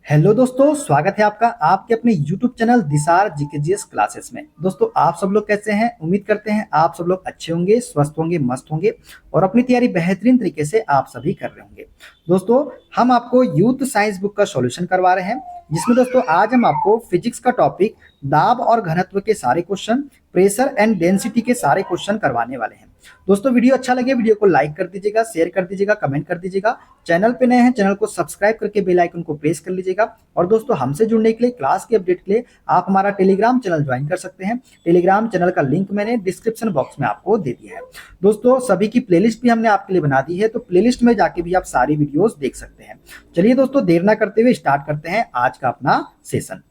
Hello दोस्तों, स्वागत है आपका आपके अपने YouTube चैनल दिसार जीकेजीएस क्लासेस में। दोस्तों, आप सब लोग कैसे हैं? उम्मीद करते हैं आप सब लोग अच्छे होंगे, स्वस्थ होंगे, मस्त होंगे और अपनी तैयारी बेहतरीन तरीके से आप सभी कर रहे होंगे। दोस्तों, हम आपको यूथ साइंस बुक का सॉल्यूशन करवा रहे हैं, जिसमें दोस्तों आज हम आपको फिजिक्स का टॉपिक दाब और घनत्व के सारे क्वेश्चन, प्रेशर एंड डेंसिटी के सारे क्वेश्चन करवाने वाले हैं। दोस्तों, वीडियो अच्छा लगे वीडियो को लाइक कर दीजिएगा, शेयर कर दीजिएगा, कमेंट कर दीजिएगा। चैनल पे नए हैं चैनल को सब्सक्राइब करके बेल आइकन को प्रेस कर लीजिएगा। और दोस्तों, हमसे जुड़ने के लिए, क्लास के अपडेट के लिए आप हमारा टेलीग्राम चैनल ज्वाइन कर सकते हैं। टेलीग्राम चैनल का लिंक मैंने डिस्क्रिप्शन बॉक्स में आपको दे दिया है। दोस्तों, सभी की प्लेलिस्ट भी हमने आपके लिए बना दी है, तो प्लेलिस्ट में जाके भी आप सारी वीडियोस देख सकते हैं। चलिए दोस्तों, देर ना करते हुए स्टार्ट करते हैं आज का अपना सेशन।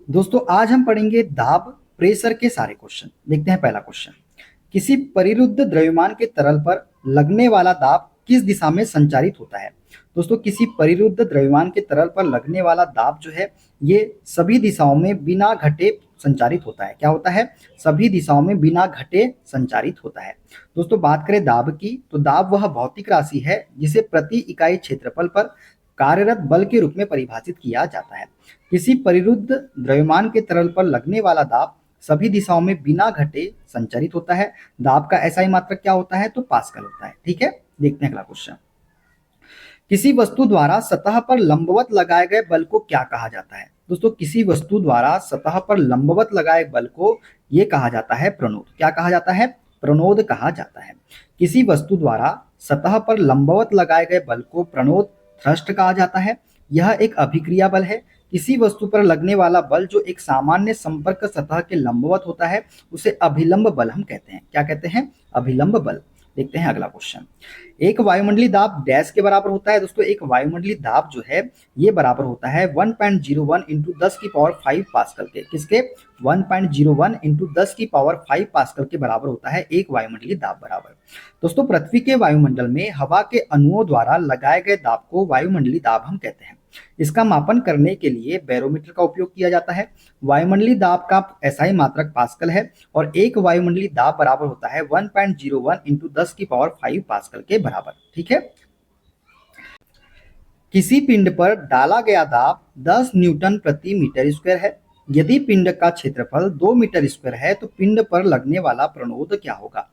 दोस्तों, आज हम पढ़ेंगे दाब प्रेशर के सारे क्वेश्चन। देखते हैं पहला क्वेश्चन। किसी परिरुद्ध द्रव्यमान के तरल पर लगने वाला दाब किस दिशा में संचारित होता है? दोस्तों, किसी परिरुद्ध द्रव्यमान के तरल पर लगने वाला दाब जो है ये सभी दिशाओं में बिना घटे संचारित होता है। क्या होता है? सभी दिशाओं में बिना घटे संचारित होता है। दोस्तों, बात करें दाब की, तो दाब वह भौतिक राशि है जिसे प्रति इकाई क्षेत्रफल पर कार्यरत बल के रूप में परिभाषित किया जाता है। किसी परिरुद्ध द्रव्यमान के तरल पर लगने वाला दाब सभी दिशाओं में बिना घटे संचारित होता है। दाब का एसआई मात्रक क्या होता है? तो पास्कल होता है। ठीक है, देखते हैं अगला क्वेश्चन। किसी वस्तु द्वारा सतह पर लंबवत लगाए गए बल को क्या कहा जाता है? दोस्तों, किसी वस्तु द्वारा सतह पर लंबवत लगाए बल को ये कहा जाता है प्रणोद। क्या कहा जाता है? प्रणोद कहा जाता है। किसी वस्तु द्वारा सतह पर लंबवत लगाए गए बल को प्रणोद थ्रस्ट कहा जाता है। यह एक अभिक्रिया बल है। किसी वस्तु पर लगने वाला बल जो एक सामान्य संपर्क सतह के लंबवत होता है उसे अभिलंब बल हम कहते हैं। क्या कहते हैं? अभिलंब बल। देखते हैं अगला क्वेश्चन। एक वायुमंडलीय दाब डैश के बराबर होता है। दोस्तों, एक वायुमंडलीय दाब जो है ये बराबर होता है 1.01 इंटू 10 की पावर 5 पास्कल के। किसके? 1.01 इंटू 10 की पावर 5 पास्कल के बराबर होता है एक वायुमंडलीय दाब बराबर। दोस्तों, पृथ्वी के वायुमंडल में हवा के अणुओं द्वारा लगाए गए दाब को वायुमंडलीय दाब हम कहते हैं। इसका मापन करने के लिए बैरोमीटर का उपयोग किया जाता है। वायुमंडलीय दाब का एसआई मात्रक पास्कल है और एक वायुमंडलीय दाब बराबर होता है 1.01 इंटू 10 की पावर 5 पास्कल के बराबर। ठीक है। किसी पिंड पर डाला गया दाब 10 न्यूटन प्रति मीटर स्क्वायर है। यदि पिंड का क्षेत्रफल 2 मीटर स्क्वायर है तो पिंड पर लगने वाला प्रणोद क्या होगा?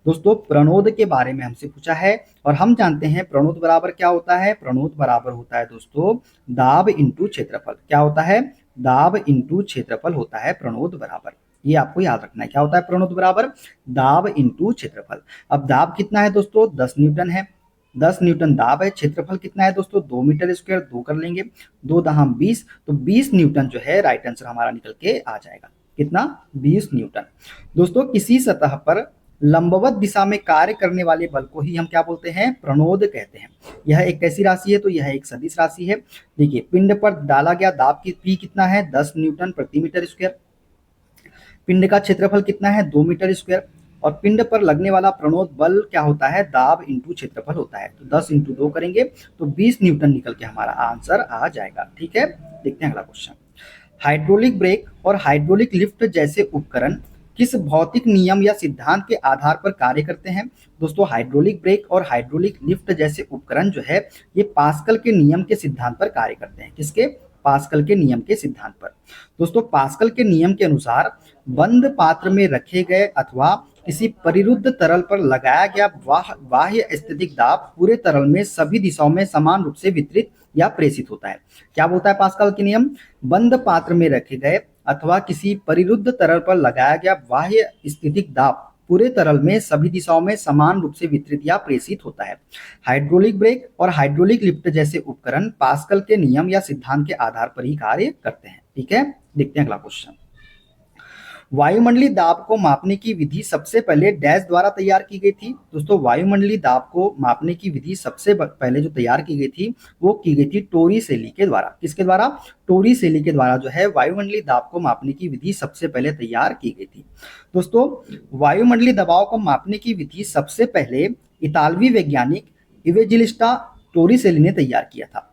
दोस्तों, प्रणोद के बारे में हमसे पूछा है और हम जानते हैं प्रणोद बराबर क्या होता है। प्रणोद बराबर होता है दोस्तों दाब इंटू क्षेत्रफल। क्या होता है? दाब इंटू क्षेत्रफल होता है प्रणोद बराबर। ये आपको याद रखना है। क्या होता है प्रणोद बराबर? दाब इंटू क्षेत्रफल। अब दाब कितना है दोस्तों? 10 न्यूटन है। 10 न्यूटन दाब है। क्षेत्रफल कितना है दोस्तों? 2 मीटर स्क्वायर। 2 कर लेंगे, 2 दहाम 20, तो 20 न्यूटन जो है राइट आंसर हमारा निकल के आ जाएगा। कितना? 20 न्यूटन। दोस्तों, किसी सतह पर लंबवत दिशा में कार्य करने वाले बल को ही हम क्या बोलते हैं? प्रणोद कहते हैं। यह एक कैसी राशि है? तो यह एक सदिश राशि है। देखिए, पिंड पर डाला गया दाब की पी कितना है? 10 न्यूटन प्रति मीटर स्क्वायर। पिंड का क्षेत्रफल कितना है? 2 मीटर स्क्वायर। और पिंड पर लगने वाला प्रणोद बल क्या होता है? दाब इंटू क्षेत्रफल होता है। तो 10 इंटू 2 करेंगे तो 20 न्यूटन निकल के हमारा आंसर आ जाएगा। ठीक है, देखते हैं अगला क्वेश्चन। हाइड्रोलिक ब्रेक और हाइड्रोलिक लिफ्ट जैसे उपकरण किस भौतिक नियम या सिद्धांत के आधार पर कार्य करते हैं? दोस्तों, हाइड्रोलिक ब्रेक और हाइड्रोलिक लिफ्ट जैसे उपकरण जो है ये पास्कल के नियम के सिद्धांत पर कार्य करते हैं। किसके? पास्कल के नियम के सिद्धांत पर। दोस्तों, पास्कल के नियम के अनुसार बंद पात्र में रखे गए अथवा किसी परिरुद्ध तरल पर लगाया गया बाह्य स्थितिक दाब पूरे तरल में सभी दिशाओं में समान रूप से वितरित या प्रेषित होता है। क्या बोलता है पास्कल के नियम? बंद पात्र में रखे गए अथवा किसी परिरुद्ध तरल पर लगाया गया बाह्य स्थितिक दाब पूरे तरल में सभी दिशाओं में समान रूप से वितरित या प्रेषित होता है। हाइड्रोलिक ब्रेक और हाइड्रोलिक लिफ्ट जैसे उपकरण पास्कल के नियम या सिद्धांत के आधार पर ही कार्य करते हैं। ठीक है, देखते हैं अगला क्वेश्चन। वायुमंडलीय दाब को मापने की विधि सबसे पहले डैश द्वारा तैयार की गई थी। दोस्तों, वायुमंडलीय दाब को मापने की विधि सबसे पहले जो तैयार की गई थी वो की गई थी टोरिसेली के द्वारा। किसके द्वारा? टोरिसेली के द्वारा जो है वायुमंडलीय दाब को मापने की विधि सबसे पहले तैयार की गई थी। दोस्तों, वायुमंडलीय दबाव को मापने की विधि सबसे पहले इतालवी वैज्ञानिक इवेंजेलिस्टा टोरिसेली ने तैयार किया था।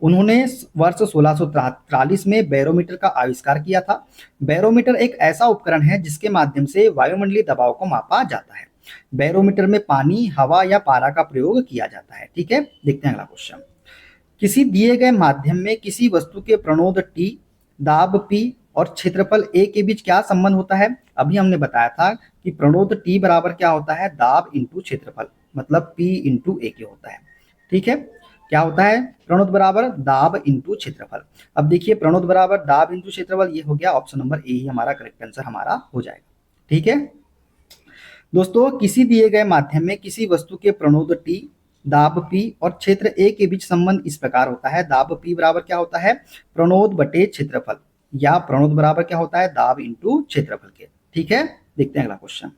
उन्होंने वर्ष 1643 में बैरोमीटर का आविष्कार किया था। बैरोमीटर एक ऐसा उपकरण है जिसके माध्यम से वायुमंडलीय दबाव को मापा जाता है। बैरोमीटर में पानी, हवा या पारा का प्रयोग किया जाता है। ठीक है, देखते हैं अगला क्वेश्चन। किसी दिए गए माध्यम में किसी वस्तु के प्रणोद T, दाब P और क्षेत्रफल A के बीच क्या संबंध होता है? अभी हमने बताया था कि प्रणोद T बराबर क्या होता है? दाब इंटू क्षेत्रफल, मतलब P इंटू A के होता है। ठीक है, क्या होता है? प्रणोद बराबर दाब इंटू क्षेत्रफल। अब देखिए, प्रणोद बराबर दाब इंटू क्षेत्रफल, ये हो गया ऑप्शन नंबर ए ही हमारा करेक्ट आंसर हमारा हो जाएगा। ठीक है दोस्तों, किसी दिए गए माध्यम में किसी वस्तु के प्रणोद T, दाब P और क्षेत्र A के बीच संबंध इस प्रकार होता है। दाब P बराबर क्या होता है? प्रणोद बटे क्षेत्रफल, या प्रणोद बराबर क्या होता है? दाब इंटू क्षेत्रफल के। ठीक है, देखते हैं अगला क्वेश्चन।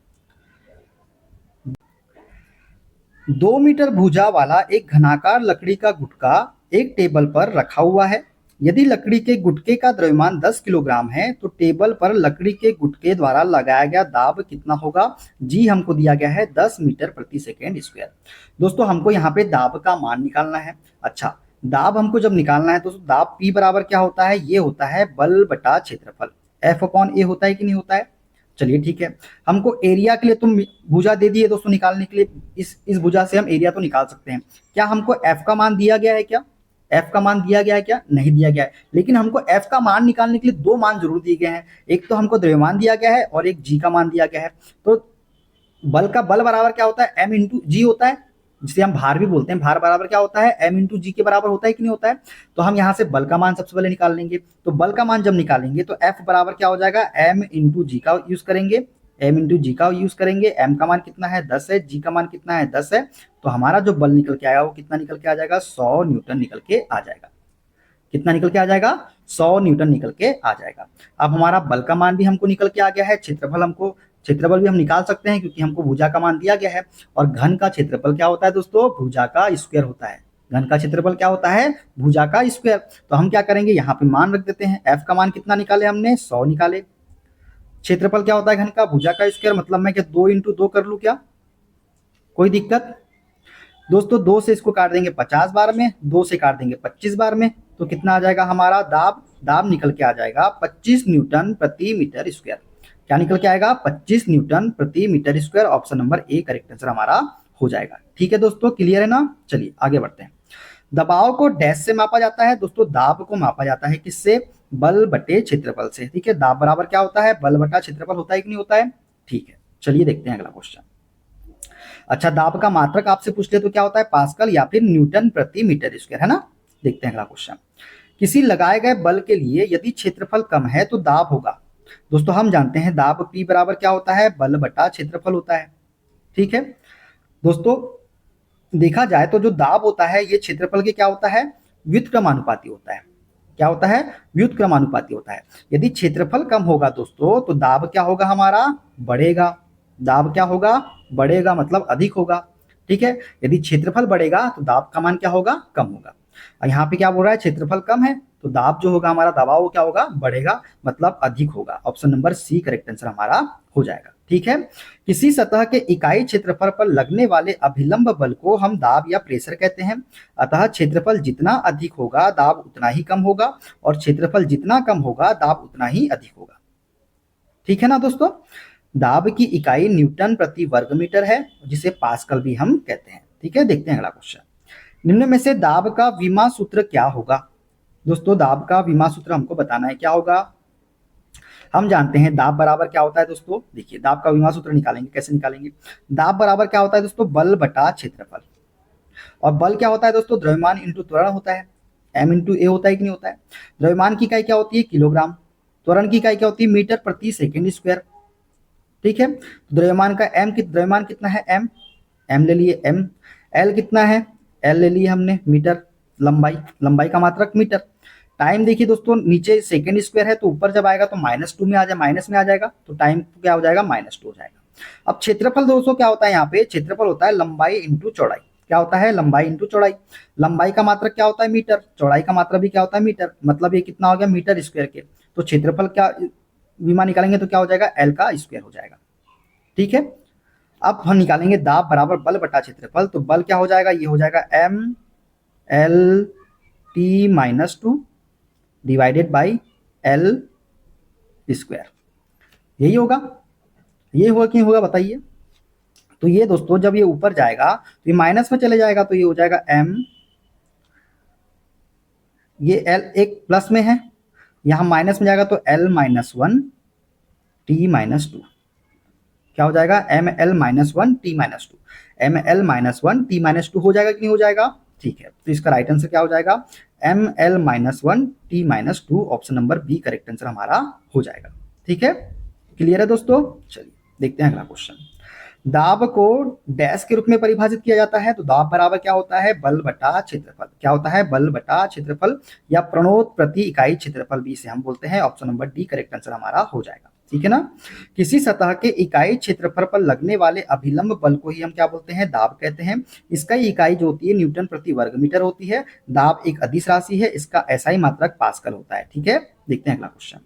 2 मीटर भुजा वाला एक घनाकार लकड़ी का गुटका एक टेबल पर रखा हुआ है। यदि लकड़ी के गुटके का द्रव्यमान 10 किलोग्राम है तो टेबल पर लकड़ी के गुटके द्वारा लगाया गया दाब कितना होगा? जी हमको दिया गया है 10 मीटर प्रति सेकेंड स्क्वायर। दोस्तों हमको यहाँ पे दाब का मान निकालना है। अच्छा, दाब हमको जब निकालना है तो दाब P बराबर क्या होता है? ये होता है बल बटा क्षेत्रफल, F अपॉन A होता है कि नहीं होता है? चलिए ठीक है, हमको एरिया के लिए तुम भुजा दे दिए दोस्तों निकालने के लिए, इस भुजा से हम एरिया तो निकाल सकते हैं। क्या हमको एफ का मान दिया गया है? क्या एफ का मान दिया गया है? क्या नहीं दिया गया है, लेकिन हमको एफ का मान निकालने के लिए दो मान जरूर दिए गए हैं। एक तो हमको द्रव्यमान दिया गया है और एक जी का मान दिया गया है। तो बल का बल बराबर क्या होता है? एम इंटू जी होता है, जिसे हम भार भी बोलते हैं। भार बराबर क्या होता है? एम इंटू जी के बराबर होता है कि नहीं होता है? तो हम यहाँ से बल का मान सबसे पहले निकाल लेंगे। तो बल का मान जब निकालेंगे तो एफ बराबर क्या हो जाएगा? एम इंटू जी का यूज करेंगे, एम इंटू जी का यूज करेंगे। एम का मान कितना है? 10 है। जी का मान कितना है? 10 है। तो हमारा जो बल निकल के आएगा वो कितना निकल के आ जाएगा? 100 न्यूटन निकल के आ जाएगा। कितना निकल के आ जाएगा? 100 न्यूटन निकल के आ जाएगा। अब हमारा बल का मान भी हमको निकल के आ गया है। क्षेत्रफल भी हम निकाल सकते हैं क्योंकि हमको भुजा का मान दिया गया है। और घन का क्षेत्रफल क्या होता है दोस्तों? भुजा का स्क्वायर होता है। घन का क्षेत्रफल क्या होता है? भुजा का स्क्वायर। तो हम क्या करेंगे, यहाँ पे मान रख देते हैं। एफ का मान कितना निकाले हमने? 100 निकाले। क्षेत्रफल क्या होता है घन का? भुजा का स्क्वायर। मतलब मैं क्या 2 इंटू 2 कर लू क्या? कोई दिक्कत? दोस्तों 2 से इसको काट देंगे 50 बार में, 2 से काट देंगे 25 बार में, तो कितना आ जाएगा हमारा? दाब निकल के आ जाएगा 25 न्यूटन प्रति मीटर स्क्वायर। क्या निकल के आएगा? 25 न्यूटन प्रति metre square. Option number A correct answer हमारा हो जाएगा। ठीक है दोस्तों, क्लियर है ना? चलिए आगे बढ़ते हैं। दबाव को डैश से मापा जाता है। दोस्तों दाब को मापा जाता है किससे? बल बटे क्षेत्रफल से। ठीक है, दाब बराबर क्या होता है? बल बटा क्षेत्रफल होता है कि नहीं होता है? ठीक है, चलिए देखते हैं अगला क्वेश्चन। अच्छा, दाब का मात्रक आपसे पूछ ले तो क्या होता है? पास्कल या फिर न्यूटन प्रति मीटर स्क्वायर, है ना? देखते हैं अगला क्वेश्चन। किसी लगाए गए बल के लिए यदि क्षेत्रफल कम है तो दाब होगा। दोस्तों हम जानते हैं दाब P बराबर क्या होता है? बल बटा क्षेत्रफल होता है। ठीक है दोस्तों, देखा जाए तो जो दाब होता है ये क्षेत्रफल के क्या होता है? व्युत्क्रमानुपाती होता है। क्या होता है? व्युत्क्रमानुपाती होता है। यदि क्षेत्रफल कम होगा दोस्तों तो दाब क्या होगा हमारा? बढ़ेगा। दाब क्या होगा? बढ़ेगा, मतलब अधिक होगा। ठीक है, यदि क्षेत्रफल बढ़ेगा तो दाब का मान क्या होगा? कम होगा। यहाँ पे क्या बोल रहा है? क्षेत्रफल कम है तो दाब जो होगा हमारा, दबाव वो क्या होगा? बढ़ेगा, मतलब अधिक होगा। Option number C correct answer हमारा हो जाएगा। ठीक है, किसी सतह के इकाई क्षेत्रफल पर लगने वाले अभिलंब बल को हम दाब या प्रेशर कहते हैं। अतः क्षेत्रफल जितना अधिक होगा दाब उतना ही कम होगा, और क्षेत्रफल जितना कम होगा दाब उतना ही अधिक होगा। ठीक है ना दोस्तों? दाब की इकाई न्यूटन प्रति वर्ग मीटर है, जिसे पास्कल भी हम कहते हैं। ठीक है, देखते हैं अगला क्वेश्चन। निम्न में से दाब का विमा सूत्र क्या होगा? दोस्तों दाब का विमा सूत्र हमको बताना है, क्या होगा? हम जानते हैं दाब बराबर क्या होता है दोस्तों। देखिए, दाब का विमा सूत्र निकालेंगे, कैसे निकालेंगे? दाब बराबर क्या होता है दोस्तों? बल बटा क्षेत्रफल। और बल क्या होता है दोस्तों? द्रव्यमान इंटू त्वरण होता है। एम इंटू ए होता है कि नहीं होता है? द्रव्यमान की इकाई क्या होती है? किलोग्राम। त्वरण की इकाई क्या होती है? मीटर प्रति सेकेंड स्क्वायर। ठीक है, द्रव्यमान का द्रव्यमान कितना है? एम ले लिए एम। एल कितना है? एल ले लिए हमने मीटर। लंबाई का मात्रक मीटर। टाइम देखिए दोस्तों, नीचे सेकेंड स्क्वायर है तो ऊपर जब आएगा तो -2 में आ जाए, माइनस में आ जाएगा, तो टाइम क्या हो जाएगा? -2 हो जाएगा। अब क्षेत्रफल दोस्तों क्या होता है? यहाँ पे क्षेत्रफल होता है लंबाई इंटू चौड़ाई। क्या होता है? लंबाई इंटू चौड़ाई। लंबाई का मात्रक क्या होता है? मीटर। चौड़ाई का मात्रक भी क्या होता है? मीटर। मतलब ये कितना हो गया? मीटर स्क्वायर के। तो क्षेत्रफल क्या विमा निकालेंगे तो क्या हो जाएगा? एल का स्क्वायर हो जाएगा। ठीक है, अब हम निकालेंगे दाब बराबर बल बटा क्षेत्रफल। तो बल क्या हो जाएगा? ये हो जाएगा M L T -2 divided by L square. यही होगा? ये होगा कि नहीं होगा बताइए? तो ये दोस्तों जब ये ऊपर जाएगा तो ये माइनस में चले जाएगा, तो ये हो जाएगा एम ये एल एक प्लस में है, यहाँ माइनस में जाएगा तो L-1 T-2 क्या हो जाएगा, Ml-1 T-2, Ml-1 T-2 हो जाएगा कि नहीं हो जाएगा। ठीक है, तो इसका राइट आंसर क्या हो जाएगा, Ml-1 T-2, option number B correct answer हमारा हो जाएगा। ठीक है, क्लियर है दोस्तों। चलिए देखते हैं अगला क्वेश्चन। दाब को डैश के रूप में परिभाषित किया जाता है, तो दाब बराबर क्या होता है, बल बटा क्षेत्रफल। क्या होता है, बल बटा क्षेत्रफल, या प्रणोद प्रति इकाई क्षेत्रफल भी इसे हम बोलते हैं। Option number D correct answer हमारा हो जाएगा। ठीक है ना। किसी सतह के इकाई क्षेत्रफल पर लगने वाले अभिलंब बल को ही हम क्या बोलते हैं, दाब कहते हैं। इसका इकाई जो होती है न्यूटन प्रति वर्ग मीटर होती है। दाब एक अदिश राशि है, इसका एसआई मात्रक पास्कल होता है। ठीक है, देखते हैं अगला क्वेश्चन।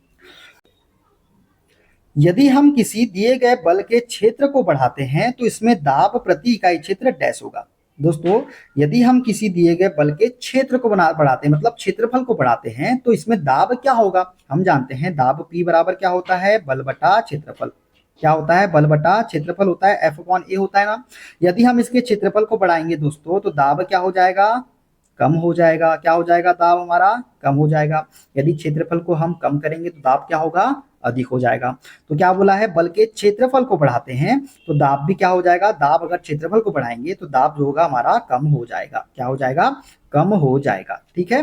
यदि हम किसी दिए गए बल के क्षेत्र को बढ़ाते हैं तो इसमें दाब प्रति इकाई क्षेत्र डैश होगा। दोस्तों, यदि हम किसी दिए गए बल के क्षेत्र को बढ़ाते हैं, मतलब क्षेत्रफल को बढ़ाते हैं, तो इसमें दाब क्या होगा, हम जानते हैं दाब P बराबर क्या होता है, बल बटा क्षेत्रफल। क्या होता है, बल बटा क्षेत्रफल होता है, F/A होता है ना। यदि हम इसके क्षेत्रफल को बढ़ाएंगे दोस्तों, तो दाब क्या हो जाएगा, कम हो जाएगा। क्या हो जाएगा, दाब हमारा कम हो जाएगा। यदि क्षेत्रफल को हम कम करेंगे तो दाब क्या होगा, अधिक हो जाएगा। तो क्या बोला है, बल के क्षेत्रफल को बढ़ाते हैं तो दाब भी क्या हो जाएगा, दाब अगर क्षेत्रफल को बढ़ाएंगे तो दाब जो होगा हमारा कम हो जाएगा। क्या हो जाएगा, कम हो जाएगा। ठीक है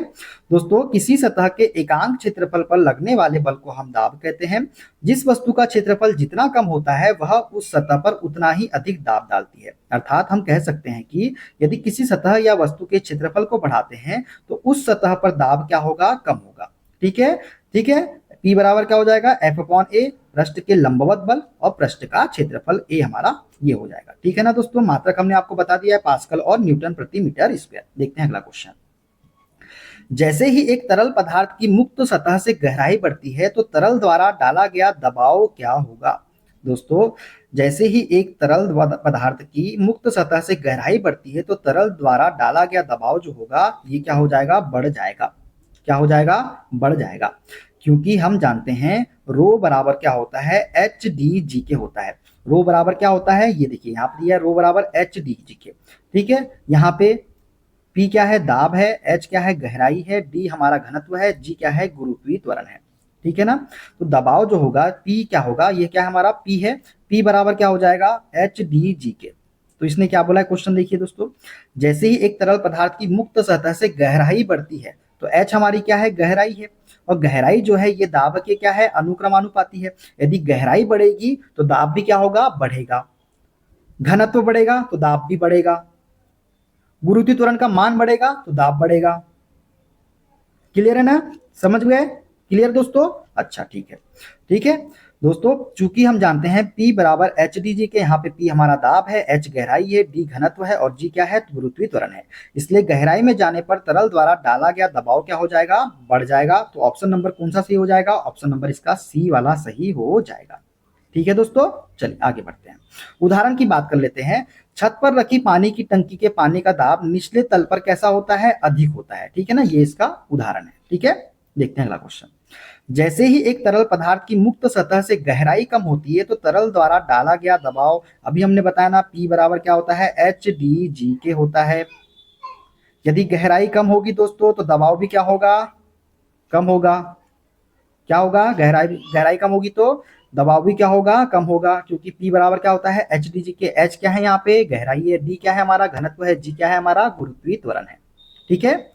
दोस्तों, किसी सतह के एकांक क्षेत्रफल पर लगने वाले बल को हम दाब कहते हैं। जिस वस्तु का क्षेत्रफल जितना कम होता है वह उस सतह पर उतना ही अधिक दाब डालती है। अर्थात हम कह सकते हैं कि यदि किसी सतह या वस्तु के क्षेत्रफल को बढ़ाते हैं तो उस सतह पर दाब क्या होगा, कम होगा। ठीक है, ठीक है। P बराबर क्या हो जाएगा, F/A, पृष्ठ के लंबवत बल और पृष्ठ का क्षेत्रफल A हमारा ये हो जाएगा। ठीक है ना दोस्तों, मात्रक हमने आपको बता दिया है पास्कल और न्यूटन प्रति मीटर स्क्वायर। देखते हैं अगला क्वेश्चन। जैसे ही एक तरल पदार्थ की मुक्त सतह से गहराई बढ़ती है तो तरल द्वारा डाला गया दबाव क्या होगा। दोस्तों, जैसे ही एक तरल पदार्थ की मुक्त सतह से गहराई बढ़ती है तो तरल द्वारा डाला गया दबाव जो होगा ये क्या हो जाएगा, बढ़ जाएगा। क्या हो जाएगा, बढ़ जाएगा। क्योंकि हम जानते हैं रो बराबर क्या होता है, HdG के होता है। रो बराबर क्या होता है, ये देखिए यहाँ पे दिया है, रो बराबर HdG के। ठीक है, यहाँ पे P क्या है, दाब है, H क्या है, गहराई है, D हमारा घनत्व है, G क्या है, गुरुत्वीय त्वरण है। ठीक है ना। तो दबाव जो होगा P क्या होगा, ये क्या हमारा P है, P बराबर क्या हो जाएगा, HdG के। तो इसने क्या बोला है, क्वेश्चन देखिए दोस्तों। जैसे ही एक तरल पदार्थ की मुक्त सतह से गहराई बढ़ती है तो H हमारी क्या है, गहराई है, और गहराई जो है ये दाब के क्या है, अनुक्रमानुपाती है। यदि गहराई बढ़ेगी तो दाब भी क्या होगा, बढ़ेगा। घनत्व बढ़ेगा तो दाब भी बढ़ेगा। गुरुत्वीय त्वरण का मान बढ़ेगा तो दाब बढ़ेगा। क्लियर है ना, समझ गए, क्लियर दोस्तों। अच्छा ठीक है, ठीक है दोस्तों। चूंकि हम जानते हैं P बराबर HdG के, यहाँ पे P हमारा दाब है, H गहराई है, D घनत्व है और G क्या है, तो गुरुत्वीय त्वरण है। इसलिए गहराई में जाने पर तरल द्वारा डाला गया दबाव क्या हो जाएगा, बढ़ जाएगा। तो ऑप्शन नंबर कौन सा सही हो जाएगा, ऑप्शन नंबर इसका C वाला सही हो जाएगा। ठीक है दोस्तों, चलिए आगे बढ़ते हैं। उदाहरण की बात कर लेते हैं। छत पर रखी पानी की टंकी के पानी का दाब निचले तल पर कैसा होता है, अधिक होता है। ठीक है ना, ये इसका उदाहरण है। ठीक है, देखते हैं अगला क्वेश्चन। जैसे ही एक तरल पदार्थ की मुक्त सतह से गहराई कम होती है तो तरल द्वारा डाला गया दबाव, अभी हमने बताया ना, P बराबर क्या होता है, HdG के होता है। यदि गहराई कम होगी दोस्तों तो दबाव भी क्या होगा, कम होगा। क्या होगा, गहराई कम होगी तो दबाव भी क्या होगा, कम होगा। क्योंकि P बराबर क्या होता है, HdG के। H क्या है, यहाँ पे गहराई है, D क्या है हमारा, घनत्व है, G क्या है हमारा, गुरुत्वीय त्वरण है। ठीक है,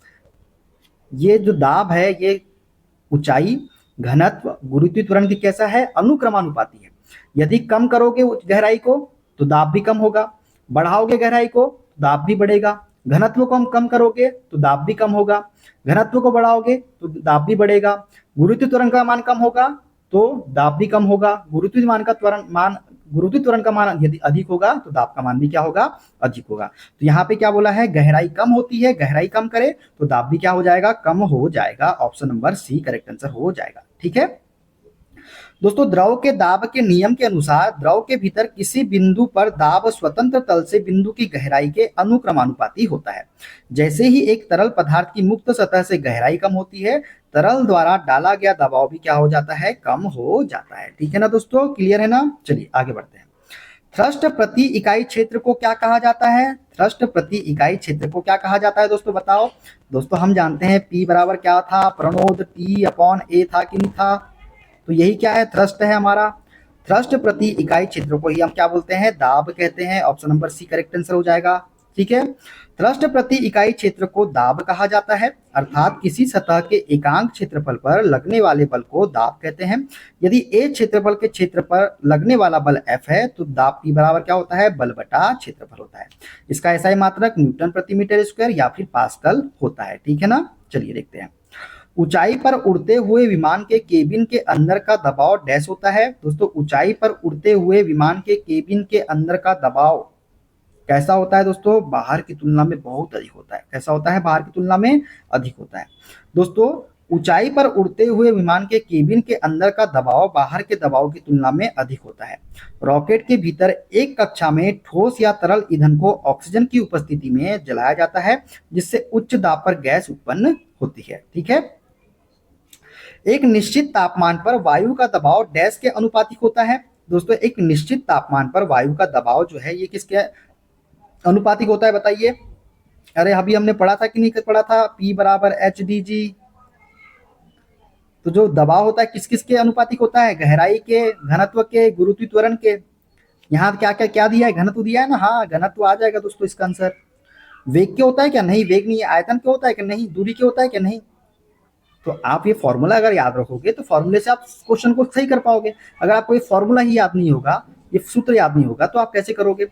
ये जो दाब है ये ऊंचाई, घनत्व, गुरुत्वीय त्वरण की कैसा है, अनुक्रमानुपाती है। यदि कम करोगे गहराई को तो दाब भी कम होगा, बढ़ाओगे गहराई को तो दाब भी बढ़ेगा। घनत्व को हम कम करोगे तो दाब भी कम होगा, घनत्व को बढ़ाओगे तो दाब भी बढ़ेगा। गुरुत्वीय त्वरण का मान कम होगा तो दाब भी कम होगा। गुरुत्वीय त्वरण का मान यदि अधिक होगा तो दाब का मान भी क्या होगा, अधिक होगा। तो यहाँ पे क्या बोला है, गहराई कम होती है, गहराई कम करे तो दाब भी क्या हो जाएगा, कम हो जाएगा। Option number C correct answer हो जाएगा। ठीक है दोस्तों, द्रव के दाब के नियम के अनुसार द्रव के भीतर किसी बिंदु पर दाब स्वतंत्र तल से बिंदु की गहराई के अनुक्रमानुपाती होता है। जैसे ही एक तरल पदार्थ की मुक्त सतह से गहराई कम होती है, तरल द्वारा डाला गया दबाव भी क्या हो जाता है, कम हो जाता है। ठीक है ना दोस्तों, क्लियर है ना। चलिए आगे बढ़ते हैं। थ्रस्ट प्रति इकाई क्षेत्र को क्या कहा जाता है? थ्रस्ट प्रति इकाई क्षेत्र को क्या कहा जाता है दोस्तों, बताओ। दोस्तों हम जानते हैं P बराबर क्या था, प्रणोद T अपॉन A था कि नहीं था? तो यही क्या है, थ्रस्ट है हमारा। थ्रस्ट प्रति इकाई क्षेत्र को ही हम क्या बोलते हैं, दाब कहते हैं। Option number C correct answer हो जाएगा। ठीक है, थ्रस्ट प्रति इकाई क्षेत्र को दाब कहा जाता है, अर्थात किसी सतह के एकांक क्षेत्रफल पर लगने वाले बल को दाब कहते हैं। यदि ए क्षेत्रफल के क्षेत्र पर लगने वाला बल F है तो दाब P बराबर क्या होता है, बल बटा क्षेत्रफल होता है। इसका SI मात्रक न्यूटन प्रति मीटर स्क्वायर या फिर पास्कल होता है। ठीक है ना, चलिए देखते हैं। ऊंचाई पर उड़ते हुए विमान के केबिन के अंदर का दबाव डैश होता है। दोस्तों ऊंचाई पर उड़ते हुए विमान के केबिन के अंदर का दबाव कैसा होता है दोस्तों, बाहर की तुलना में बहुत अधिक होता है। कैसा होता है, बाहर की तुलना में अधिक होता है। दोस्तों ऊंचाई पर उड़ते हुए विमान के केबिन के अंदर का दबाव बाहर के दबाव की तुलना में अधिक होता है। रॉकेट के भीतर एक कक्षा में ठोस या तरल ईंधन को ऑक्सीजन की उपस्थिति में जलाया जाता है, जिससे उच्च दाब पर गैस उत्पन्न होती है। ठीक है, एक निश्चित तापमान पर वायु का दबाव डैश के अनुपातिक होता है। दोस्तों एक निश्चित तापमान पर वायु का दबाव जो है ये किसके अनुपातिक होता है, बताइए। अरे अभी हमने पढ़ा था कि नहीं पढ़ा था, P बराबर HdG। तो जो दबाव होता है किस किस के अनुपातिक होता है, गहराई के, घनत्व के, गुरुत्व त्वरण के। यहाँ क्या क्या क्या दिया है, घनत्व दिया है ना, हाँ घनत्व आ जाएगा दोस्तों इसका आंसर। वेग के होता है क्या, नहीं वेग नहीं है। आयतन के होता है कि नहीं, दूरी के होता है क्या, नहीं। तो आप ये फॉर्मूला अगर याद रखोगे तो फॉर्मूले से आप क्वेश्चन को सही कर पाओगे। अगर आपको ये फॉर्मूला ही याद नहीं होगा, ये सूत्र याद नहीं होगा, तो आप कैसे करोगे।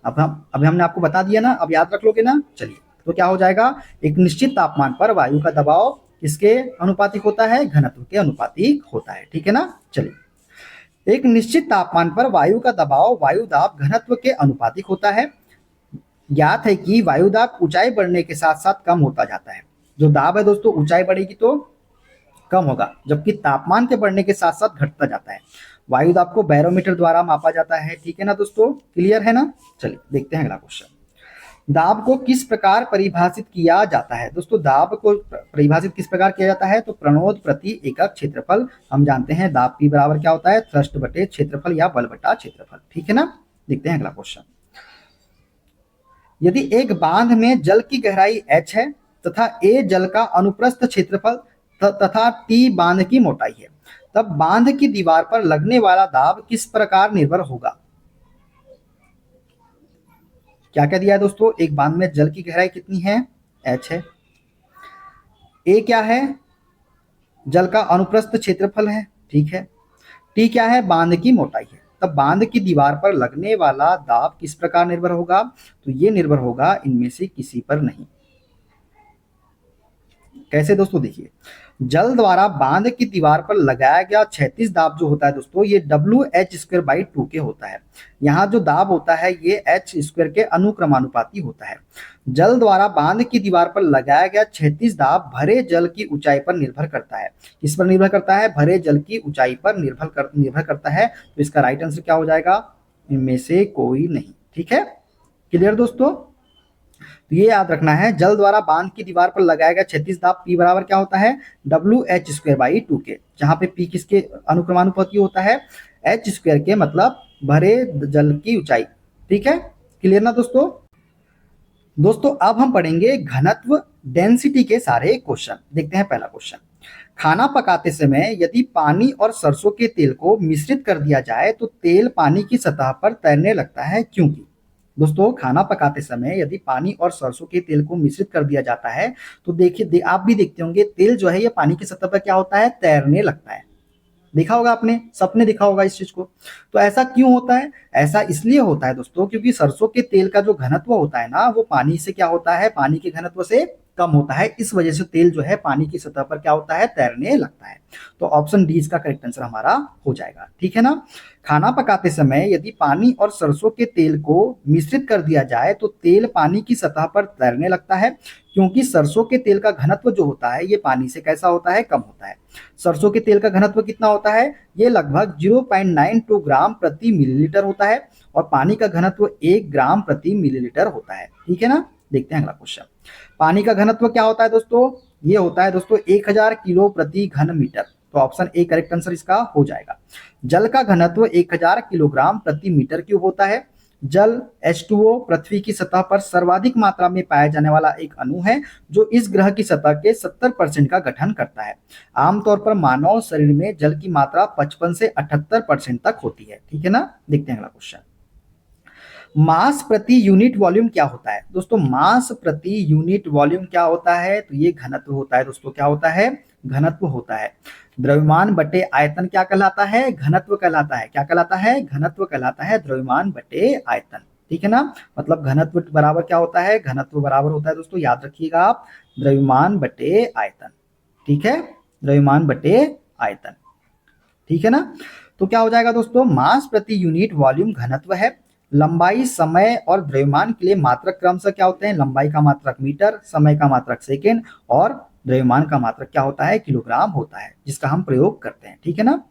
अभी हमने आपको बता दिया ना, अब याद रख लोगे ना। चलिए, तो क्या हो जाएगा, एक निश्चित तापमान पर वायु का दबाव किसके अनुपातिक होता है, घनत्व के अनुपातिक होता है। ठीक है ना, चलिए। एक निश्चित तापमान पर वायु का दबाव वायु दाब घनत्व के अनुपातिक होता है। ज्ञात है कि वायु दाब ऊंचाई बढ़ने के साथ साथ कम होता जाता है। जो दाब है दोस्तों, ऊंचाई बढ़ेगी तो कम होगा, जबकि तापमान के बढ़ने के साथ साथ घटता जाता है। वायु दाब को बैरोमीटर द्वारा मापा जाता है। ठीक है ना दोस्तों, क्लियर है ना। चलिए देखते हैं अगला क्वेश्चन। दाब को किस प्रकार परिभाषित किया जाता है। दोस्तों दाब को परिभाषित किस प्रकार किया जाता है, तो प्रणोद प्रति एकक क्षेत्रफल। हम जानते हैं दाब P बराबर क्या होता है, थ्रस्ट बटे क्षेत्रफल या बल बटा क्षेत्रफल। ठीक है ना, देखते हैं अगला क्वेश्चन। यदि एक बांध में जल की गहराई H है तथा A जल का अनुप्रस्थ क्षेत्रफल तथा T बांध की मोटाई है, तब बांध की दीवार पर लगने वाला दाब किस प्रकार निर्भर होगा। क्या क्या दिया है दोस्तों, एक बांध में जल की गहराई कितनी है, H है। A क्या है, जल का अनुप्रस्थ क्षेत्रफल है। ठीक है, T क्या है, बांध की मोटाई है। तब बांध की दीवार पर लगने वाला दाब किस प्रकार निर्भर होगा, तो ये निर्भर होगा इनमें से किसी पर नहीं। कैसे दोस्तों, देखिए जल द्वारा बांध की दीवार पर लगाया गया क्षैतिज दाब जो होता है दोस्तों, ये WH² के होता है। यहाँ जो दाब होता है ये H² के अनुक्रमानुपाती होता है। जल द्वारा बांध की दीवार पर लगाया गया क्षैतिज दाब भरे जल की ऊंचाई पर निर्भर करता है। किस पर निर्भर करता है, भरे जल की ऊंचाई पर निर्भर करता है। तो इसका राइट आंसर क्या हो जाएगा, इनमें से कोई नहीं। ठीक है, क्लियर दोस्तों। तो ये याद रखना है, जल द्वारा बांध की दीवार पर लगाया गया क्षैतिज दाब P बराबर क्या होता है, WH² के, जहां पे P किसके अनुक्रमानुपाती होता है, H² के, मतलब भरे जल की ऊंचाई। ठीक है, क्लियर ना दोस्तों। दोस्तों अब हम पढ़ेंगे घनत्व डेंसिटी के सारे क्वेश्चन। देखते हैं पहला क्वेश्चन। खाना पकाते समय यदि पानी और सरसों के तेल को मिश्रित कर दिया जाए तो तेल पानी की सतह पर तैरने लगता है, क्योंकि। दोस्तों खाना पकाते समय यदि पानी और सरसों के तेल को मिश्रित कर दिया जाता है तो देखिए आप भी देखते होंगे तेल जो है ये पानी की सतह पर क्या होता है, तैरने लगता है। देखा होगा आपने, सबने देखा होगा इस चीज को। तो ऐसा क्यों होता है, ऐसा इसलिए होता है दोस्तों क्योंकि सरसों के तेल का जो घनत्व होता है ना, वो पानी से क्या होता है, पानी के घनत्व से कम होता है। इस वजह से तेल जो है पानी की सतह पर क्या होता है, तैरने लगता है। तो ऑप्शन डी इसका करेक्ट आंसर हमारा हो जाएगा। ठीक है ना, खाना पकाते समय यदि पानी और सरसों के तेल को मिश्रित कर दिया जाए तो तेल पानी की सतह पर तैरने लगता है, क्योंकि सरसों के तेल का घनत्व जो होता है ये पानी से कैसा होता है, कम होता है। सरसों के तेल का घनत्व कितना होता है, ये लगभग 0.92 ग्राम प्रति मिलीलीटर होता है, और पानी का घनत्व 1 ग्राम प्रति मिलीलीटर होता है। ठीक है ना, देखते हैं अगला क्वेश्चन। पानी का घनत्व क्या होता है दोस्तों, ये होता है दोस्तों 1000 किलो प्रति घन मीटर। तो ऑप्शन ए करेक्ट आंसर इसका हो जाएगा। जल का घनत्व 1000 किलोग्राम प्रति मीटर क्यूब होता है। जल H2O पृथ्वी की सतह पर सर्वाधिक मात्रा में पाया जाने वाला एक अणु है जो इस ग्रह की सतह के 70% का गठन करता है। आमतौर पर मानव शरीर में जल की मात्रा 55 से 78% तक होती है। ठीक है ना, देखते हैं अगला क्वेश्चन। मास प्रति यूनिट वॉल्यूम क्या होता है? दोस्तों मास प्रति यूनिट वॉल्यूम क्या होता है? तो ये घनत्व होता है दोस्तों। क्या होता है? घनत्व होता है। द्रव्यमान बटे आयतन क्या कहलाता है? घनत्व कहलाता है। क्या कहलाता है? घनत्व कहलाता है, द्रव्यमान बटे आयतन। ठीक है ना, मतलब घनत्व बराबर क्या होता है? घनत्व बराबर होता है दोस्तों, याद रखिएगा आप, द्रव्यमान बटे आयतन। ठीक है, द्रव्यमान बटे आयतन। ठीक है ना, तो क्या हो जाएगा दोस्तों? मास प्रति यूनिट वॉल्यूम घनत्व है। लंबाई, समय और द्रव्यमान के लिए मात्रक क्रमशः क्या होते हैं? लंबाई का मात्रक मीटर, समय का मात्रक सेकेंड और द्रव्यमान का मात्रक क्या होता है? किलोग्राम होता है, जिसका हम प्रयोग करते हैं। ठीक है ना,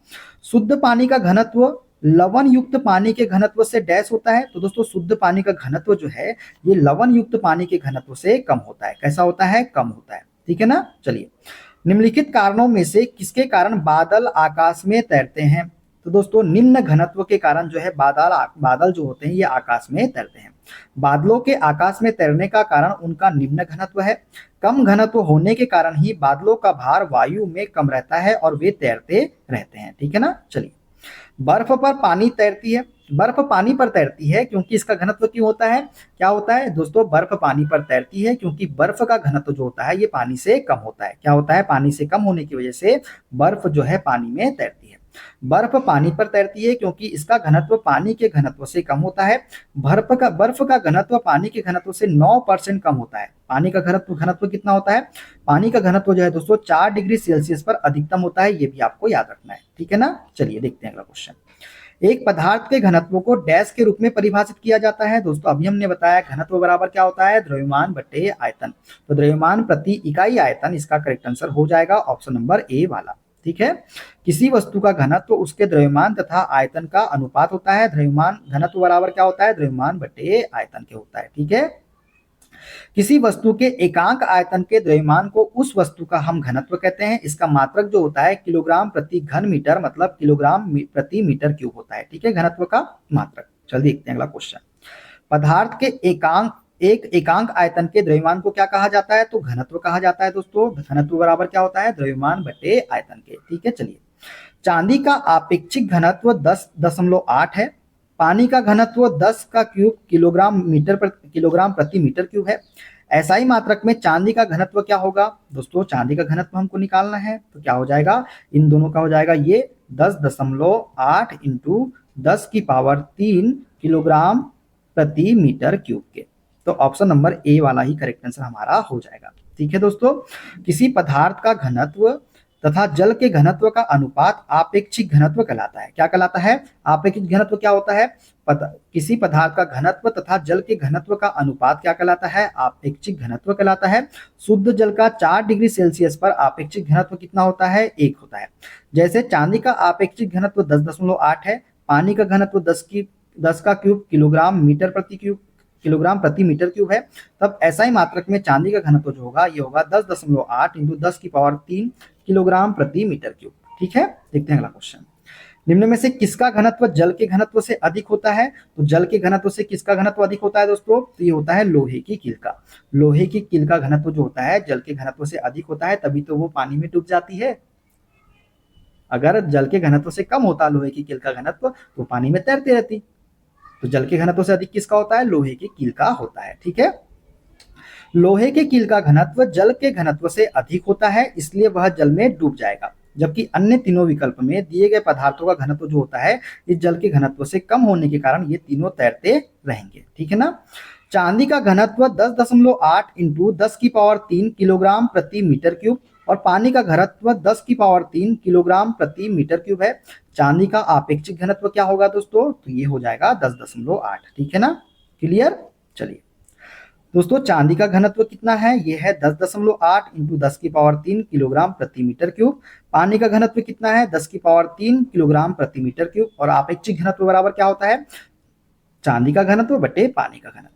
शुद्ध पानी का घनत्व लवण युक्त पानी के घनत्व से डैश होता है। तो दोस्तों शुद्ध पानी का घनत्व जो है ये लवण युक्त पानी के घनत्व से कम होता है। कैसा होता है? कम होता है। ठीक है ना, चलिए, निम्नलिखित कारणों में से किसके कारण बादल आकाश में तैरते हैं? तो दोस्तों निम्न घनत्व के कारण जो है बादल जो होते हैं ये आकाश में तैरते हैं। बादलों के आकाश में तैरने का कारण उनका निम्न घनत्व है। कम घनत्व होने के कारण ही बादलों का भार वायु में कम रहता है और वे तैरते रहते हैं। ठीक है ना, चलिए, बर्फ पर पानी तैरती है। बर्फ पानी पर तैरती है क्योंकि इसका घनत्व क्यों होता है? क्या होता है दोस्तों? बर्फ पानी पर तैरती है क्योंकि बर्फ का घनत्व जो होता है ये पानी से कम होता है। क्या होता है? पानी से कम होने की वजह से बर्फ जो है पानी में तैरती है। बर्फ पानी पर तैरती है क्योंकि इसका घनत्व पानी के घनत्व से कम होता है। बर्फ का घनत्व पानी के घनत्व से 9% कम होता है। पानी का घनत्व घनत्व कितना होता है? पानी का घनत्व जो है दोस्तों 4 डिग्री सेल्सियस पर अधिकतम होता है। ये भी आपको याद रखना है। ठीक है ना, चलिए देखते हैं अगला क्वेश्चन। एक पदार्थ के घनत्व को डैश के रूप में परिभाषित किया जाता है। दोस्तों अभी हमने बताया घनत्व बराबर क्या होता है? द्रव्यमान बटे आयतन। तो द्रव्यमान प्रति इकाई आयतन इसका करेक्ट आंसर हो जाएगा ऑप्शन नंबर ए वाला। ठीक है, किसी वस्तु का घनत्व उसके द्रव्यमान तथा आयतन का अनुपात होता है। द्रव्यमान घनत्व बराबर क्या होता है? द्रव्यमान बटे आयतन के होता है। ठीक है, किसी वस्तु के एकांक आयतन के द्रव्यमान को उस वस्तु का हम घनत्व कहते हैं। इसका मात्रक जो होता है किलोग्राम प्रति घन मीटर, मतलब किलोग्राम प्रति मीटर क्यूब होता है। ठीक है, घनत्व का मात्रक। चलिए देखते हैं अगला क्वेश्चन। पदार्थ के एकांक आयतन के द्रव्यमान को क्या कहा जाता है? तो घनत्व कहा जाता है दोस्तों। घनत्व बराबर क्या होता है? द्रव्यमान बटे आयतन के। ठीक है, चलिए, चांदी का आपेक्षिक घनत्व 10.8 है। पानी का घनत्व 10 का क्यूब किलोग्राम प्रति मीटर क्यूब है। एसआई मात्रक में चांदी का घनत्व क्या होगा? दोस्तों चांदी का घनत्व हमको निकालना है तो क्या हो जाएगा? इन दोनों का हो जाएगा ये 10.8 इंटू 10 की पावर 3 किलोग्राम प्रति मीटर क्यूब के। तो ऑप्शन नंबर ए वाला ही करेक्ट आंसर हमारा हो जाएगा। ठीक है दोस्तों, किसी पदार्थ का घनत्व तथा जल के घनत्व का अनुपात आपेक्षिक घनत्व कहलाता है। क्या कहलाता है? आपेक्षिक घनत्व क्या होता है? किसी पदार्थ का घनत्व तथा जल के घनत्व का अनुपात क्या कहलाता है? आपेक्षिक घनत्व कहलाता है। शुद्ध जल का 4 डिग्री सेल्सियस पर आपेक्षिक घनत्व कितना होता है? 1 होता है। जैसे चांदी का आपेक्षिक घनत्व 10.8 है, पानी का घनत्व 10 का क्यूब किलोग्राम प्रति मीटर क्यूब है, तब एसआई मात्रक में चांदी का घनत्व जो होगा ये होगा 10.8 इंटू 10 की पावर 3 किलोग्राम प्रति मीटर क्यूब। ठीक है, देखते हैं अगला क्वेश्चन। निम्न में से किसका घनत्व जल के घनत्व से अधिक होता है? तो जल के घनत्व से किसका घनत्व अधिक होता है दोस्तों? तो ये होता है लोहे की कील का। लोहे की कील का घनत्व जो होता है जल के घनत्व से अधिक होता है, तभी तो वो पानी में डूब जाती है। अगर जल के घनत्व से कम होता लोहे की कील का घनत्व तो पानी में तैरती रहती। तो जल के घनत्व से अधिक किसका होता है? लोहे की कील का होता है। ठीक है, लोहे के कील का घनत्व जल के घनत्व से अधिक होता है, इसलिए वह जल में डूब जाएगा। जबकि अन्य तीनों विकल्प में दिए गए पदार्थों का घनत्व जो होता है इस जल के घनत्व से कम होने के कारण ये तीनों तैरते रहेंगे। ठीक है ना, चांदी का घनत्व 10.8 इंटू 10 की पावर 3 किलोग्राम प्रति मीटर क्यूब और पानी का घनत्व 10 की पावर 3 किलोग्राम प्रति मीटर क्यूब है। चांदी का आपेक्षिक घनत्व क्या होगा दोस्तों? तो ये हो जाएगा 10.8। ठीक है ना, क्लियर। चलिए दोस्तों, चांदी का घनत्व कितना है? ये है 10.8 इंटू 10 की पावर 3 किलोग्राम प्रति मीटर क्यूब। पानी का घनत्व कितना है? 10 की पावर 3 किलोग्राम प्रति मीटर क्यूब। और आपेक्षिक घनत्व बराबर क्या होता है? चांदी का घनत्व बटे पानी का घनत्व।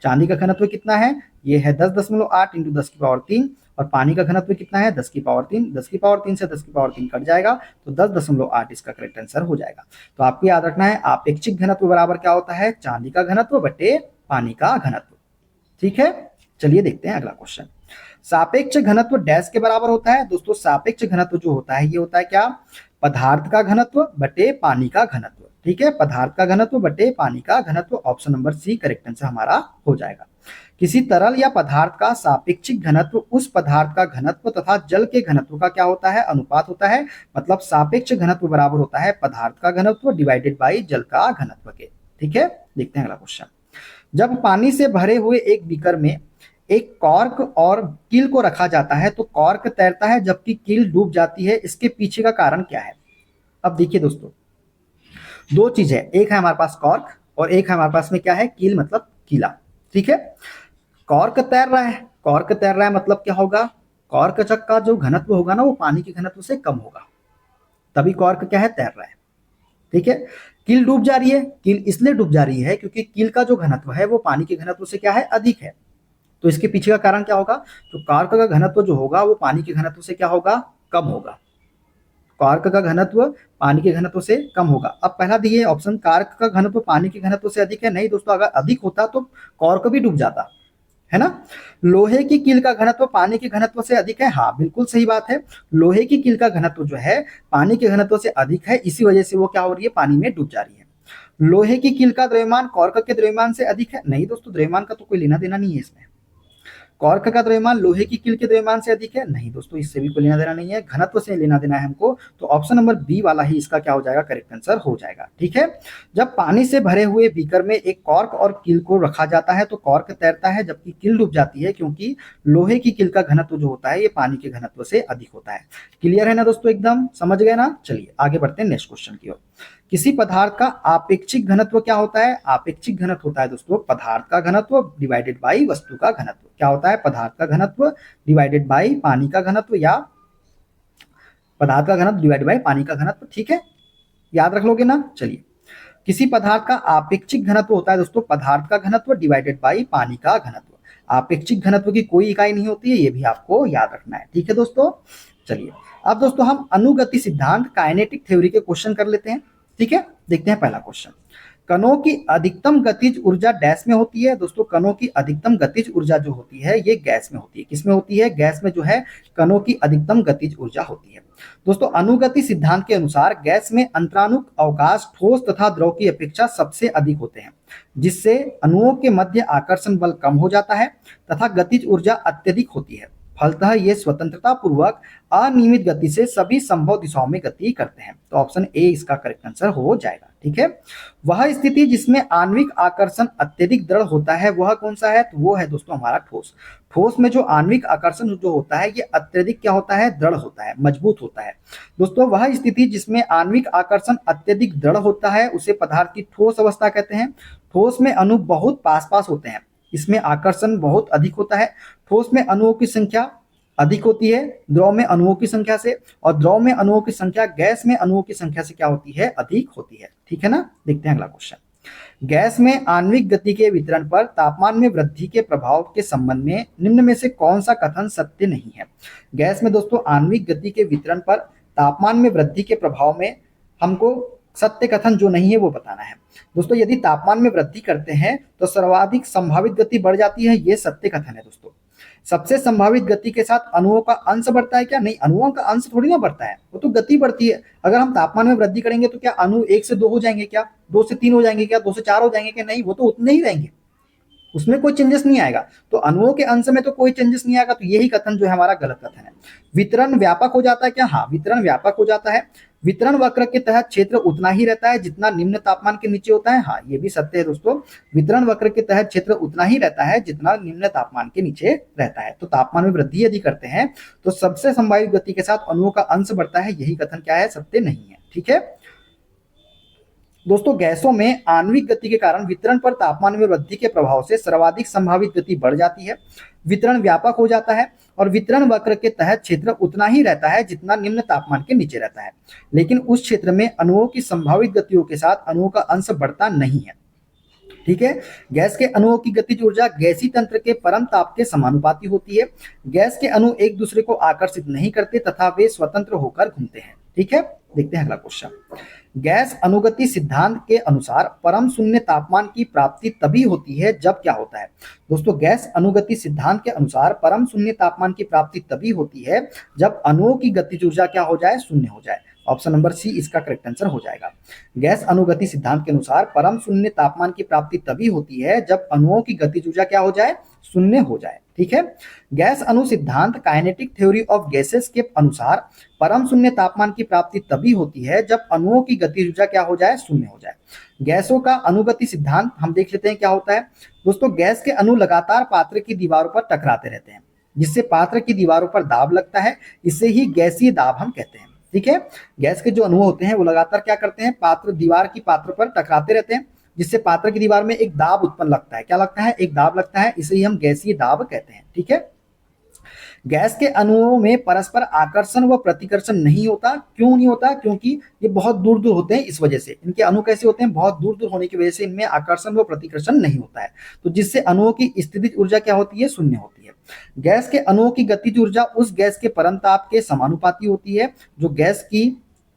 चांदी का घनत्व कितना है, ये है 10.8 इंटू 10⁻³ और पानी का घनत्व कितना है 10⁻3। 10⁻3 से 10⁻3 कट जाएगा तो 10.8 इसका करेक्ट आंसर हो जाएगा। तो आपको याद रखना है आपेक्षिक घनत्व बराबर क्या होता है, चांदी का घनत्व बटे पानी का घनत्व। ठीक है, चलिए देखते हैं अगला क्वेश्चन। सापेक्ष घनत्व डैश के बराबर होता है। दोस्तों सापेक्ष घनत्व जो होता है ये होता है क्या, पदार्थ का घनत्व बटे पानी का घनत्व। ठीक है, पदार्थ का घनत्व बटे पानी का घनत्व, option number C correct answer हमारा हो जाएगा। किसी तरल या पदार्थ का सापेक्षिक घनत्व उस पदार्थ का घनत्व तथा जल के घनत्व का क्या होता है, अनुपात होता है। मतलब सापेक्ष घनत्व बराबर होता है पदार्थ का घनत्व डिवाइडेड बाई जल का घनत्व के। ठीक है, देखते हैं अगला क्वेश्चन। जब पानी से भरे हुए एक बीकर में एक कॉर्क और कील को रखा जाता है तो कॉर्क तैरता है जबकि कील डूब जाती है, इसके पीछे का कारण क्या है। अब देखिए दोस्तों, दो चीज है, एक है हमारे पास कॉर्क और एक है हमारे पास में क्या है, कील मतलब कीला। ठीक है, कॉर्क तैर रहा है, कॉर्क तैर रहा है मतलब क्या होगा, कॉर्क का जो घनत्व होगा ना वो पानी के घनत्व से कम होगा, तभी कॉर्क क्या है, तैर रहा है। ठीक है, कील डूब जा रही है, कील इसलिए डूब जा रही है क्योंकि कील का जो घनत्व है वो पानी के घनत्व से क्या है, अधिक है। तो इसके पीछे का कारण क्या होगा, तो कॉर्क का घनत्व जो होगा वो पानी के घनत्व से क्या होगा, कम होगा। कॉर्क का घनत्व पानी के घनत्व से कम होगा। अब पहला दिए ऑप्शन, कॉर्क का घनत्व पानी के घनत्व से अधिक है, नहीं दोस्तों, अगर अधिक होता तो कॉर्क भी डूब जाता है ना। लोहे की कील का घनत्व पानी के घनत्व से अधिक है, हाँ बिल्कुल सही बात है, लोहे की कील का घनत्व जो है पानी के घनत्व से अधिक है, इसी वजह से वो क्या हो रही है, पानी में डूब जा रही है। लोहे की कील का द्रव्यमान कॉर्क के द्रव्यमान से अधिक है, नहीं दोस्तों, द्रव्यमान का तो कोई लेना देना नहीं है इसमें। कॉर्क का द्रव्यमान लोहे की कील के द्रव्यमान से अधिक है, नहीं दोस्तों, इससे भी कोई लेना देना नहीं है, घनत्व से लेना देना है हमको। तो ऑप्शन नंबर बी वाला ही इसका क्या हो जाएगा, करेक्ट आंसर हो जाएगा। ठीक है, जब पानी से भरे हुए बीकर में एक कॉर्क और कील को रखा जाता है तो कॉर्क तैरता है जबकि कील डूब जाती है, क्योंकि लोहे की कील का घनत्व जो होता है ये पानी के घनत्व से अधिक होता है। क्लियर है ना दोस्तों, एकदम समझ गए ना। चलिए आगे बढ़ते हैं नेक्स्ट क्वेश्चन की ओर। किसी पदार्थ का आपेक्षिक घनत्व क्या होता है, आपेक्षिक घनत्व होता है दोस्तों पदार्थ का घनत्व डिवाइडेड बाई वस्तु का घनत्व। क्या होता है, पदार्थ का घनत्व डिवाइडेड बाई पानी का घनत्व, या पदार्थ का घनत्व डिवाइडेड बाई पानी का घनत्व। ठीक है, याद रख लोगे ना। चलिए, किसी पदार्थ का आपेक्षिक घनत्व होता है दोस्तों पदार्थ का घनत्व डिवाइडेड बाई पानी का घनत्व। आपेक्षिक घनत्व की कोई इकाई नहीं होती है, ये भी आपको याद रखना है। ठीक है दोस्तों, चलिए अब दोस्तों हम अनुगति सिद्धांत काइनेटिक थ्योरी के क्वेश्चन कर लेते हैं। ठीक है, देखते हैं पहला क्वेश्चन। कणों की अधिकतम गतिज ऊर्जा डैश में होती है। दोस्तों कणों की अधिकतम गतिज ऊर्जा जो होती है ये गैस में होती है। किस में होती है, गैस में जो है कणों की अधिकतम गतिज ऊर्जा होती है। दोस्तों अनुगति सिद्धांत के अनुसार गैस में अंतरानुक अवकाश ठोस तथा द्रव की अपेक्षा सबसे अधिक होते हैं, जिससे अणुओं के मध्य आकर्षण बल कम हो जाता है तथा गतिज ऊर्जा अत्यधिक होती है। फलतः ये स्वतंत्रता पूर्वक अनियमित गति से सभी संभव दिशाओं में गति करते हैं। तो ऑप्शन ए इसका करेक्ट आंसर हो जाएगा। ठीक है, वह स्थिति जिसमें आणविक आकर्षण अत्यधिक दृढ़ होता है वह कौन सा है, तो वो है दोस्तों हमारा ठोस। ठोस में जो आणविक आकर्षण जो होता है ये अत्यधिक क्या होता है, दृढ़ होता है, मजबूत होता है। दोस्तों वह स्थिति जिसमें आणविक आकर्षण अत्यधिक दृढ़ होता है उसे पदार्थ की ठोस अवस्था कहते हैं। ठोस में अणु बहुत पास पास होते हैं, इसमें आकर्षण बहुत अधिक होता है। ठोस में अणुओं की संख्या अधिक होती है द्रव में अणुओं की संख्या से, और द्रव में अणुओं की संख्या गैस में अणुओं की संख्या से क्या होती है, अधिक होती है। ठीक है ना, देखते हैं अगला क्वेश्चन। गैस में आणविक गति के वितरण पर तापमान में वृद्धि के प्रभाव के संबंध में निम्न में से कौन सा कथन सत्य नहीं है। गैस में दोस्तों आणविक गति के वितरण पर तापमान में वृद्धि के प्रभाव में हमको सत्य कथन जो नहीं है वो बताना है। दोस्तों यदि तापमान में वृद्धि करते हैं तो सर्वाधिक संभावित गति बढ़ जाती है, ये सत्य कथन है दोस्तों। सबसे संभावित गति के साथ अणुओं का अंश बढ़ता है क्या, नहीं, अणुओं का अंश थोड़ी ना बढ़ता है, वो तो गति बढ़ती है। अगर हम तापमान में वृद्धि करेंगे तो क्या अणु 1 से 2 हो जाएंगे क्या, 2 से 3 हो जाएंगे क्या, 2 से 4 हो जाएंगे क्या, नहीं, वो तो उतने ही रहेंगे, उसमें कोई चेंजेस नहीं आएगा। तो अणुओं के अंश में तो कोई चेंजेस नहीं आएगा, तो यही कथन जो है हमारा गलत कथन है। वितरण व्यापक हो जाता है क्या, हाँ वितरण व्यापक हो जाता है। वितरण वक्र के तहत क्षेत्र उतना ही रहता है जितना निम्न तापमान के नीचे होता है, हाँ ये भी सत्य है दोस्तों। वितरण वक्र के तहत क्षेत्र उतना ही रहता है जितना निम्न तापमान के नीचे रहता है। तो तापमान में वृद्धि यदि करते हैं तो सबसे संभावित गति के साथ अणुओं का अंश बढ़ता है, यही कथन क्या है, सत्य नहीं है। ठीक है दोस्तों, गैसों में आणविक गति के कारण वितरण पर तापमान में वृद्धि के प्रभाव से सर्वाधिक संभावित गति बढ़ जाती है, वितरण व्यापक हो जाता है, और वितरण वक्र के तहत क्षेत्र उतना ही रहता है जितना निम्न तापमान के नीचे रहता है, लेकिन उस क्षेत्र में अणुओं की संभावित गतियों के साथ अणुओं का अंश बढ़ता नहीं है। ठीक है। गैस के अणुओं की गतिज ऊर्जा गैसीय तंत्र के परम ताप के समानुपाती होती है। गैस के अणु एक दूसरे को आकर्षित नहीं करते तथा वे स्वतंत्र होकर घूमते हैं। ठीक है, देखते हैं अगला क्वेश्चन। गैस अनुगति सिद्धांत के अनुसार परम शून्य तापमान की प्राप्ति तभी होती है जब क्या होता है। दोस्तों, गैस अनुगति सिद्धांत के अनुसार परम शून्य तापमान की प्राप्ति तभी होती है जब अणुओं की गतिज ऊर्जा क्या हो जाए, शून्य हो जाए। ऑप्शन नंबर सी इसका करेक्ट आंसर हो जाएगा। गैस अनुगति सिद्धांत के अनुसार परम शून्य तापमान की प्राप्ति तभी होती है जब अणुओं की गतिज ऊर्जा क्या हो जाए, शून्य हो जाए। ठीक है। गैस अणु सिद्धांत काइनेटिक थ्योरी ऑफ गैसेस के अनुसार परम शून्य तापमान की प्राप्ति तभी होती है जब अणुओं की गतिज ऊर्जा क्या हो जाए, शून्य हो जाए। गैसों का अनुगति सिद्धांत हम देख लेते हैं क्या होता है। दोस्तों, गैस के अणु लगातार पात्र की दीवारों पर टकराते रहते हैं, जिससे पात्र की दीवारों पर दाब लगता है। इसे ही गैसीय दाब हम कहते हैं। ठीक है। गैस के जो अणु होते हैं वो लगातार क्या करते हैं, दीवार की पात्र पर टकराते रहते हैं, जिससे पात्र की दीवार में एक दाब उत्पन्न लगता है। क्या लगता है, एक दाब लगता है। इसे ही हम गैसीय दाब कहते हैं। ठीक है। गैस के अणुओं में परस्पर आकर्षण व प्रतिकर्षण नहीं होता। क्यों नहीं होता, क्योंकि ये बहुत दूर दूर होते हैं। इस वजह से इनके अणु कैसे होते हैं, बहुत दूर दूर होने की वजह से इनमें आकर्षण व प्रतिकर्षण नहीं होता है, तो जिससे अणुओं की स्थितिज ऊर्जा क्या होती है, शून्य होती है। गैस के अणुओं की गतिज ऊर्जा उस गैस के परमताप के समानुपाती होती है। जो गैस की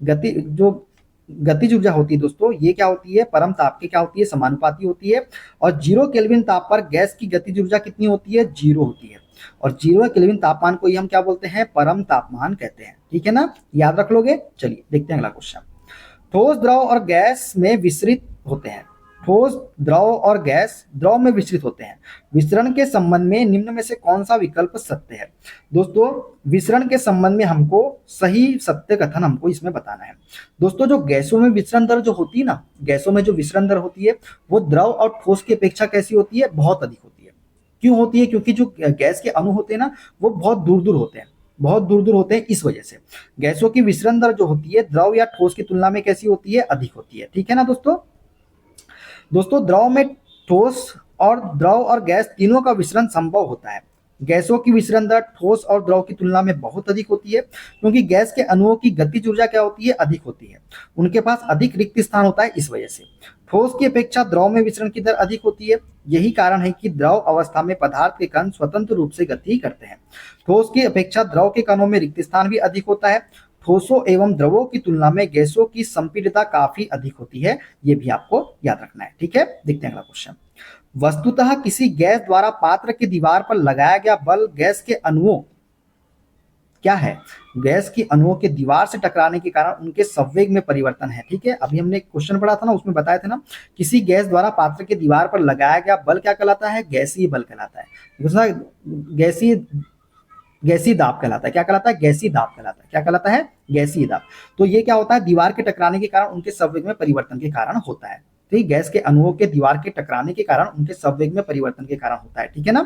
गतिज ऊर्जा होती है दोस्तों, ये क्या होती है, परम ताप के क्या होती है, समानुपाती होती है। और 0 केल्विन ताप पर गैस की गतिज ऊर्जा कितनी होती है, 0 होती है। और 0 केल्विन तापमान को ही हम क्या बोलते हैं, परम तापमान कहते हैं। ठीक है ना, याद रख लोगे। चलिए देखते हैं अगला क्वेश्चन। ठोस, द्रव और गैस में विसरित होते हैं। ठोस, द्रव और गैस द्रव में विसरित होते हैं। विसरण के संबंध में निम्न में से कौन सा विकल्प सत्य है। दोस्तों, विसरण के संबंध में हमको सही सत्य कथन हमको इसमें बताना है। दोस्तों, जो गैसों में विसरण दर जो होती है ना, गैसों में जो विसरण दर होती है वो द्रव और ठोस की अपेक्षा कैसी होती है, बहुत अधिक होती है। क्यों होती है, क्योंकि जो गैस के अणु होते हैं ना वो बहुत दूर दूर होते हैं, बहुत दूर दूर होते हैं। इस वजह से गैसों की विसरण दर जो होती है द्रव या ठोस की तुलना में कैसी होती है, अधिक होती है। ठीक है ना दोस्तों। द्रव में ठोस और गैस तीनों का विसरण संभव होता है। गैसों की विसरण दर ठोस और द्रव की तुलना में बहुत अधिक होती है, क्योंकि गैस के अणुओं की गतिज ऊर्जा क्या होती है, अधिक होती है। उनके पास अधिक रिक्त स्थान होता है। इस वजह से ठोस की अपेक्षा द्रव में विसरण की दर अधिक होती है। यही कारण है कि द्रव अवस्था में पदार्थ के कण स्वतंत्र रूप से गति करते हैं। ठोस की अपेक्षा द्रव के कणों में रिक्त स्थान भी अधिक होता है। ठोसों एवं द्रवों की तुलना में गैसों की संपीड़ितता काफी अधिक होती है। ये भी आपको याद रखना है। ठीक है, देखते हैं अगला क्वेश्चन। वस्तुतः किसी गैस द्वारा पात्र की दीवार पर लगाया गया बल गैस के अणुओं क्या है, गैस की अणुओं के दीवार से टकराने के कारण उनके संवेग में परिवर्तन है। ठीक है, अभी हमने क्वेश्चन पढ़ा था ना, उसमें बताया था ना, किसी गैस द्वारा पात्र की दीवार पर लगाया गया बल क्या कहलाता है, गैसीय बल कहलाता है। गैसीय दाब कहलाता है। क्या कहलाता है, गैसीय दाब कहलाता है। क्या कहलाता है, गैसीय दाब। तो ये क्या होता है, दीवार के टकराने के कारण उनके संवेग में परिवर्तन के कारण होता है। ठीक, गैस के अणुओं के दीवार के टकराने के कारण उनके संवेग में परिवर्तन के कारण होता है। ठीक है ना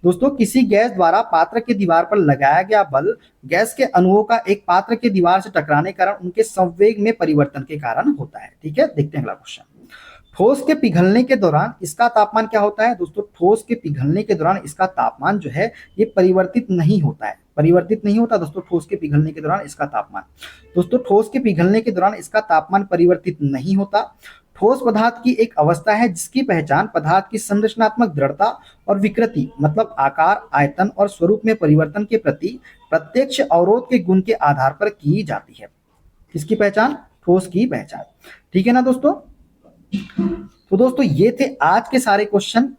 दोस्तों। किसी गैस द्वारा पात्र की दीवार पर लगाया गया बल गैस के अणुओं का एक पात्र की दीवार से टकराने के कारण उनके संवेग में परिवर्तन के कारण होता है। ठीक है, देखते हैं अगला क्वेश्चन। ठोस के पिघलने के दौरान इसका तापमान क्या होता है। दोस्तों, ठोस के पिघलने के दौरान इसका तापमान जो है ये परिवर्तित नहीं होता है, परिवर्तित नहीं होता दोस्तों। ठोस के पिघलने के दौरान इसका तापमान, दोस्तों ठोस के पिघलने के दौरान इसका तापमान परिवर्तित नहीं होता। ठोस पदार्थ की एक अवस्था है जिसकी पहचान पदार्थ की संरचनात्मक दृढ़ता और विकृति मतलब आकार, आयतन और स्वरूप में परिवर्तन के प्रति प्रत्यक्ष अवरोध के गुण के आधार पर की जाती है। किसकी पहचान, ठोस की पहचान। ठीक है ना दोस्तों। तो दोस्तों ये थे आज के सारे क्वेश्चन।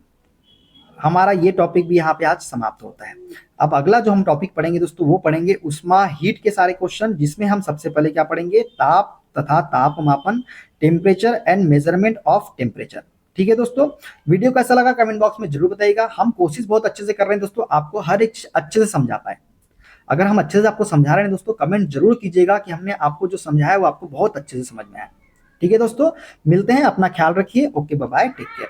हमारा ये टॉपिक भी यहाँ पे आज समाप्त होता है। अब अगला जो हम टॉपिक पढ़ेंगे दोस्तों वो पढ़ेंगे उष्मा हीट के सारे क्वेश्चन, जिसमें हम सबसे पहले क्या पढ़ेंगे, ताप तथा तापमापन, temperature and measurement of temperature. ठीक है दोस्तों, वीडियो कैसा लगा कमेंट बॉक्स में जरूर बताइएगा। हम कोशिश बहुत अच्छे से कर रहे हैं दोस्तों, आपको हर एक अच्छे से समझा पाए। अगर हम अच्छे से आपको समझा रहे हैं दोस्तों, कमेंट जरूर कीजिएगा कि हमने आपको जो समझाया वो आपको बहुत अच्छे से समझ में आया। ठीक है दोस्तों, मिलते हैं, अपना ख्याल रखिए। Okay, bye bye, take care.